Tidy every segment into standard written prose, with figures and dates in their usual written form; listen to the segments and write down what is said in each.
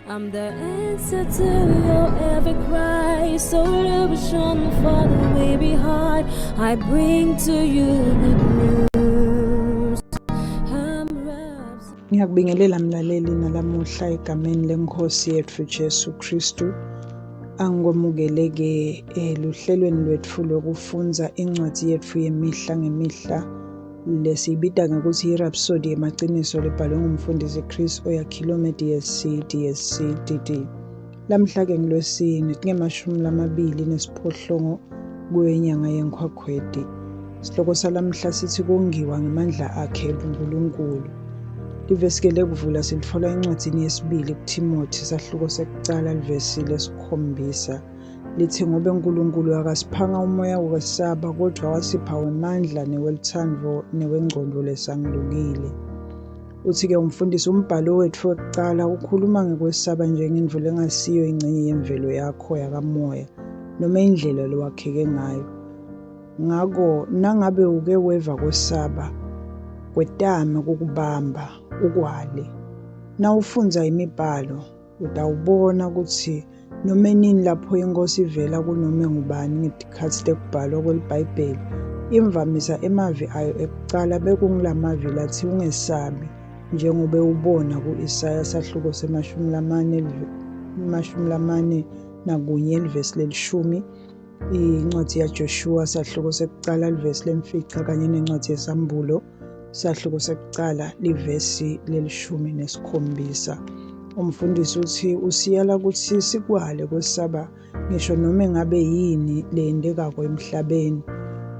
I'm the answer to your every cry. So illusion for the way behind. I bring to you good news. Ngiyakubingelela mlaleli nalamuhla egameni lenkosi yethu Jesu Kristu. Angikwamukeleke luhlelweni lwethu lokufunza incwadi yethu yemihla ngemihla lesiyibita ngokuthi i-Rhapsody yemaqiniso libhalwe ngumfundisi Chris Oyakhilome DSC DD. Lamhla-ke ngilwesine tinge-28 kwenyanga yeNkhwakhweti. Isihloko salamhla sithi kongiwa ngamandla akhe uNkulunkulu. Ivesi-ke lekuvula silitfola encwadzini yesibili kuThimothi sahluko sekucala livesi lesikhombisa. Lithi ngobe uNkulunkulu akasiphanga umoya wokwesaba kodwa wasipha wamandla newelithando newengqondo lesangulukile. Uthi-ke umfundisi umbhalo wethu wokucala ukhuluma ngokwesaba njengendvu lengasiyo ingxenye yemvelo yakho yakamoya noma indlela lowakheke ngayo. Ngako nangabe uke weva kwesaba kwetama kukubamba ukwale. Nawufunza imibhalo utawubona ukuthi noma nini lapho inkosi ivela kunoma ngubani ngetikhatsi tekubhalwa kwelibhayibheli imvamisa emavi ayo ekucala bekungilamavi lathi ungesabi njengobe ubona ku-Isaya sahluko se-41 livesi lelishumi, incwadi yaJoshua sahluko sekucala livesi lemfica kanye nencwadi yesambulo sahluko sekucala livesi lelishumi-7. Umfundisi uthi usiyala ukuthi sikwale kwesaba ngisho noma ngabe yini leyendekako emhlabeni.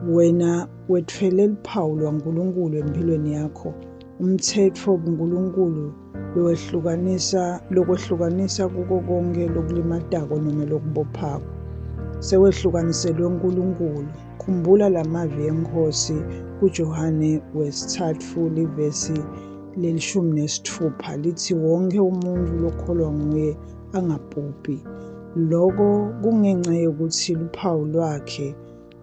Wena wetfele luphawu lwaNkulunkulu empilweni yakho. Umthetho wobuNkulunkulu lokwehlukanisa kuko konke lokulimatako noma lokubophako. Sewehlukaniselwe uNkulunkulu. Khumbula lamavi eNkosi kuJohane wesithathu livesi lelishumi-6 lithi wonke umuntu lokholwa nguye angabhubhi. Loko kungenxa yokuthi luphawu lwakhe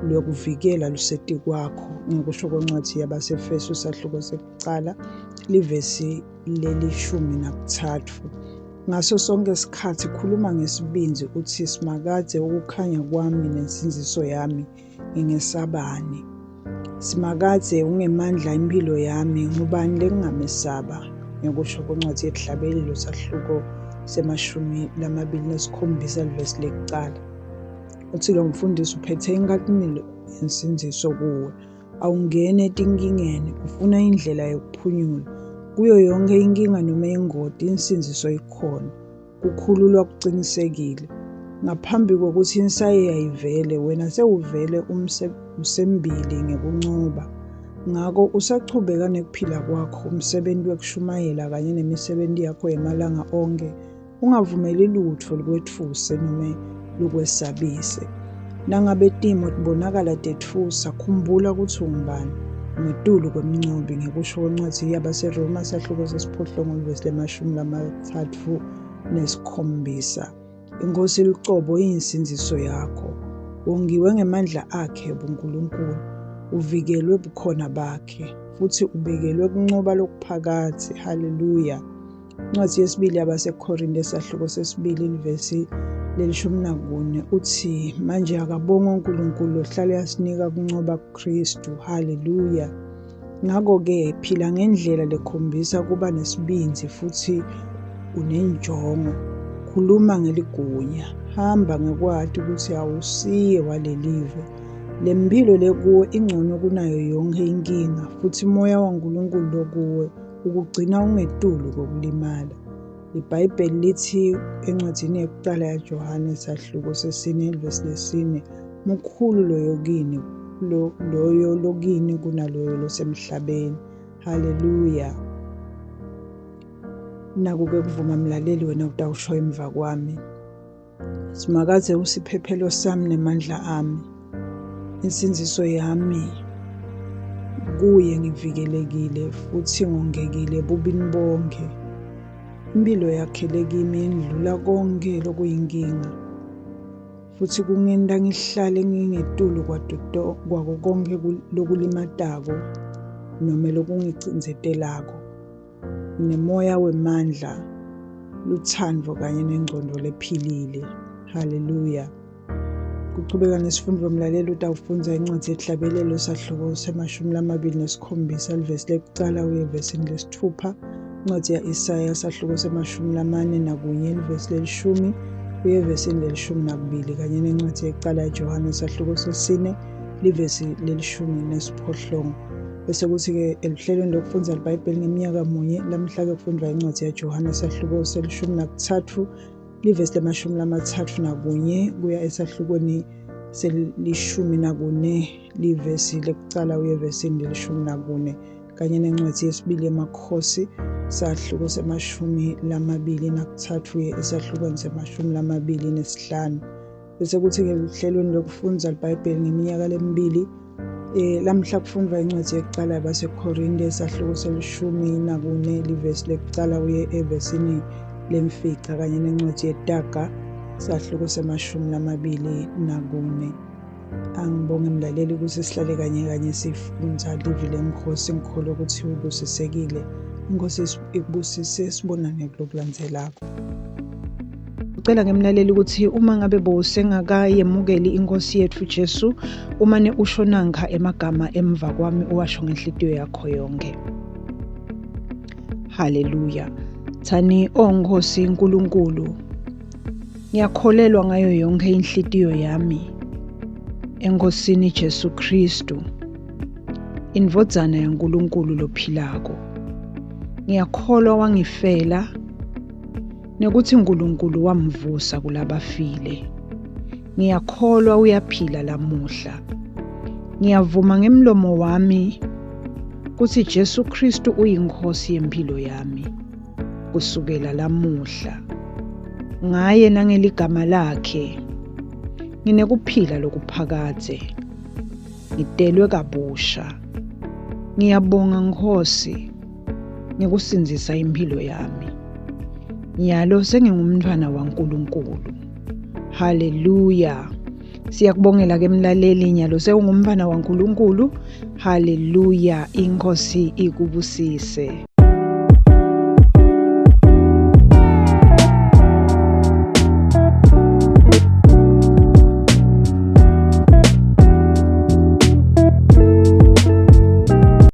lokuvikela luseti kwakho. Ngikusho kwencwadi yabaseFesu sahluko sekucala livesi lelishumi-3. Ngaso sonke isikhathi khuluma ngesibinzi uthi simakadze ukukhanya kwami nensinziso yami ngingesabani. Simakadze ungemandla impilo yami ngubani lengingamesaba. Ngikusho kwencwadi yehlabelelo sahluko se-27 livesi lekucala. Uthi lo mfundisi uphethe inkathimelo yensinziso kuwe. Awungene etinkingeni ufuna indlela yokuphunyula. Kuyo yonke inkinga noma ingoti insinziso ikhona. Kukhululwa kucinisekile. Ngaphambi kokuthi insaye ivele wena sewuvele usembili ngekuncoba. Ngako usachubeka nekuphila kwakho umsebenzi wekushumayela kanye nemisebenti yakho yamalanga onke. Ungavumeli lutho lukwetfuse noma lukwesabise. Nangabe timo tibonakala tetfusa khumbula ukuthi ungubani. Ngetulu kwemncobi ngikusho kwencwadi yabaseRoma sahluko sesiphohlongo livesi le-37. Inkosi licobo iyinsinziso yakho. Wongiwe ngemandla akhe uNkulunkulu. Uvikelwe bukhona bakhe futhi ubekelwe kuncoba lokuphakathe. Haleluya. Incwadi yesibili yabaseKorinte sahluko sesibili livesi lelishumi-4 uthi manje akabongwe uNkulunkulu ohlale yasinika kuncoba kuKristu. Haleluya. Ngako-ke phila ngendlela lekhombisa kuba nesibinzi futhi unenjongo. Khuluma ngeligunya. Hamba ngekwati ukuthi awusiye walelive. Le mpilo lekuwe ingcono kunayo yonke inkinga futhi umoya waNkulunkulu lokuwe ukugcina ungetulu kokulimala. IBhayibheli lithi encwadini yokuqala yaJohane sahluko sesine livesi lesi-4 mukhulu loyo lokini kunaloyo losemhlabeni. Haleluya. Naku-ke kuvuma mlaleli wena utawusho emva kwami. Simakadze usiphephelo sami nemandla ami. Insinziso yami kuye ngivikelekile futhi ngongekile bubini bonke. Impilo yakhele kimi indlula konke lokuyinkinga. Futhi kungenta ngihlale ngingetulu kwako konke lokulimatako noma lokungicindzetelako. Nemoya wemandla luthando kanye nengcondo lephilile. Haleluya. Kuchubeka nesifundo mlaleli utawufunza incwadi yehlabelelo sahluko se-27 livesi lekuqala uye evesini lesithupha. Incwadi ya-Isaya sahluko se-41 livesi lelishumi uye evesini lelishumi kanye nencwadi yekuqala yaJohane sahluko se-4 livesi lelishumi nesiphohlongo. Bese kuthi-ke eluhlelweni lokufundza iBhayibheli ngeminyaka munye lamhla-ke kufundwa incwadi yaJohane sahluko se-13 livesi le-31 kuya esahlukweni se-14 livesi lekuqala uye evesini lelishumi kanye nencwadi yesibili yemakhosi sahluko se-23 uye esahlukweni se-25. Bese kuthi-ke eluhlelweni lokufundza iBhayibheli ngeminyaka lemibili lamhla kufundwa incwadi yekuqala yabaseKorinte sahluko se-14 livesi lekuqala uye evesini lemfica kanye nencwadi yeTaga sahluko se-24. Angibonge mlaleli ukuthi sihlale kanye sifundza livi leNkosi. Ngikholwa ukuthi ubusisekile. Inkosi ikubusise. Sibonane kulokulandzelako. Ucela ngemlaleli ukuthi uma ngabe bowusengakayemukeli inkosi yethu Jesu, umane usho nanka emagama emva kwami uwasho ngenhliziyo yakho yonke. Haleluya. Thani Nkosi nkulunkulu, ngiyakholelwa ngayo yonke inhliziyo yami eNkosini Jesu Kristu, indvodzana yaNkulunkulu lophilako. Ngiyakholwa wangifela nekuthi uNkulunkulu wamvusa kulabafile. Ngiyakholwa uyaphila lamuhla. Ngiyavuma ngemlomo wami kuthi Jesu Kristu uyinkosi yempilo yami kusukela lamuhla. Ngaye nangeligama lakhe nginekuphila lokuphakade, ngidelwe kabusha. Ngiyabonga Nkosi ngikusinzisa impilo yami. Nyalo sengingumntwana waNkulunkulu. Haleluya. Siyakubongela ke mlaleli, nyalo sewungumntwana waNkulunkulu. Haleluya. Inkosi ikubusise.